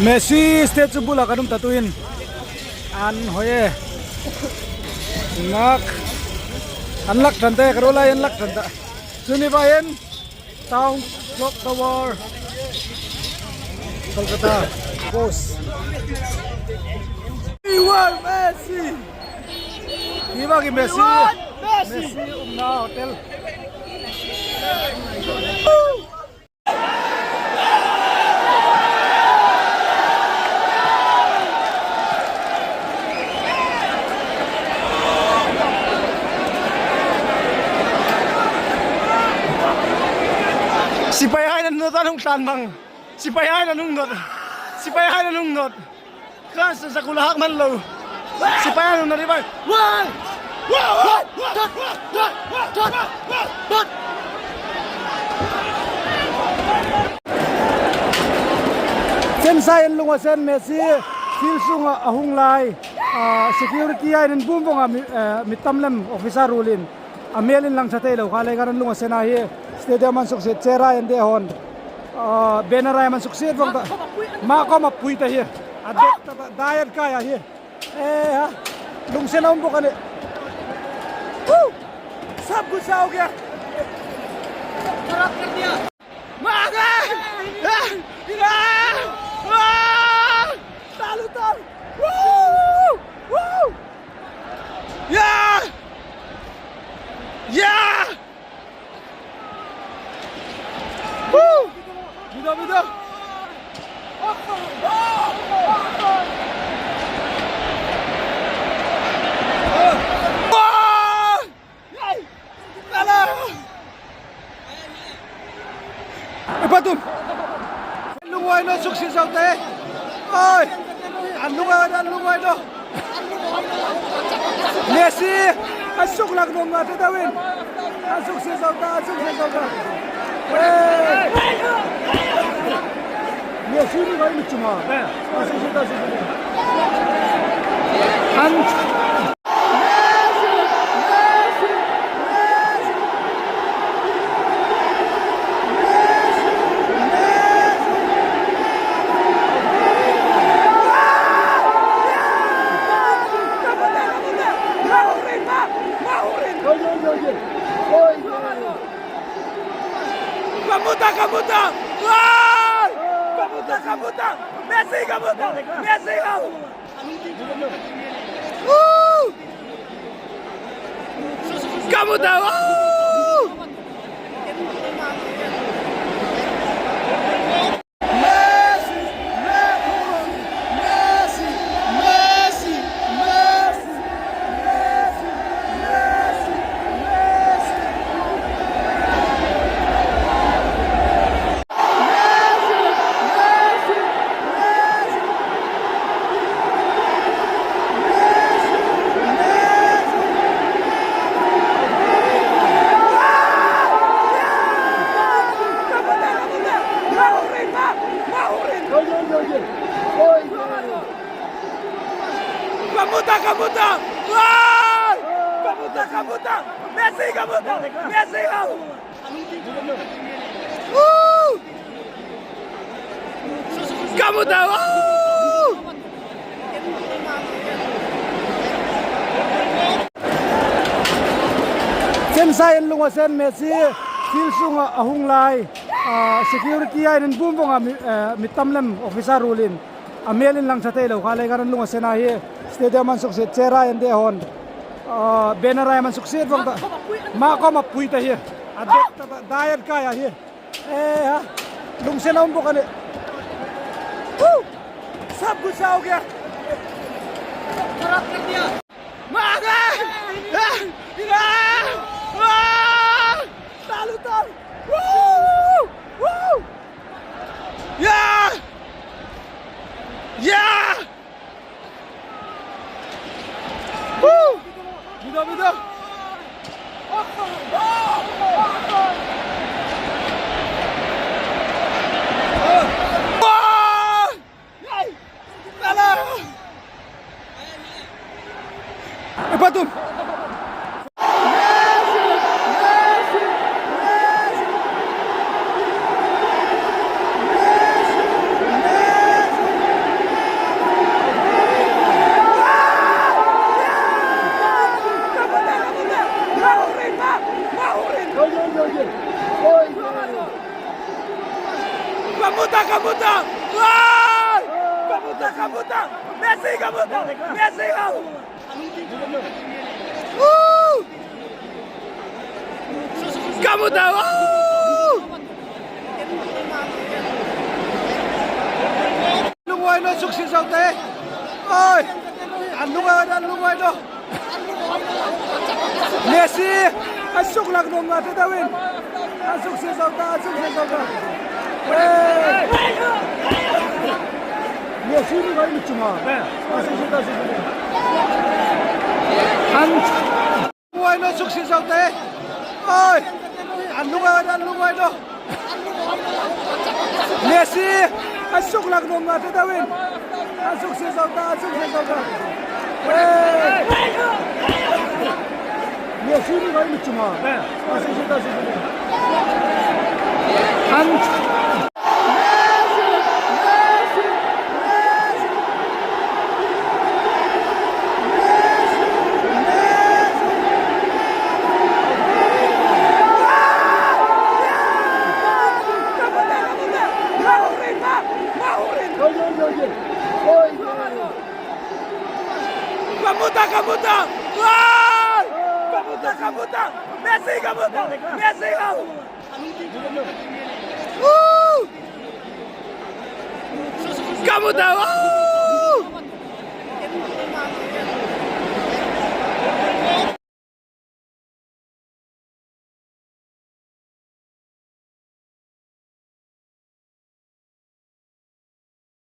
Messi statue bula kanum tatuin an hoye nak unlock tante karola unlock tante suni bayan town clock tower Kolkata bos Iwan Messi Iwan Messi Messi umna hotel si Payhay nanonood anong tanbang si Payhay nanonood si Payhay nanonood kasi sa kulahak man low si Payhay nanonood di ba one sen sayan lungasen Messi silsunga ahung lai security ay nin bumbong mitamlem officer rulin amelin lang sa telo kalay karan lungasen ay stadium man suksit cera ende hon banner ay man suksit bang mako mapuita here adek dayad kaya here ha lungsen umbo kani सब गुस्सा हो गया खराब कर दिया talu talu Bido Patum lungay no sukses sa te ay lungay no Messi asuk lang no mata dawin sukses sa ta Messi ni bay cuma sukses ta Kamuta Messi kau Kamuta Kamuta Messi kau Kamuta sen sayan lungasen Messi silsunga ahung lai security ay nin bumbong mitamlem officer rulin amelin lang sa telo kalay karan lungasen ay stadium man suksit cera ende hon banner ay man suksit bang mako mapuita here adek dayad kaya here ha lungsen umbo kani सब गुस्सा हो गया खराब कर दिया talu Bido Patum Wah! Kamuta! Messi, kamuta! Messi, wow! Woo! Kamuta, wow! Lungway no, sukses out eh! Ay! Lungway no! Messi! Asok lang nung tatawin! Sukses out na! Messi 가 있지 마. 네. sukses. Lungway no, sukses out eh! Ay! Lungway no! Messi! Asok lang nung tatawin! Sukses out na! Messi 가 있지 마. 네. sukses. Kamuta! Wah! Kamuta! Messi, wow! Woo! Kamuta, wow!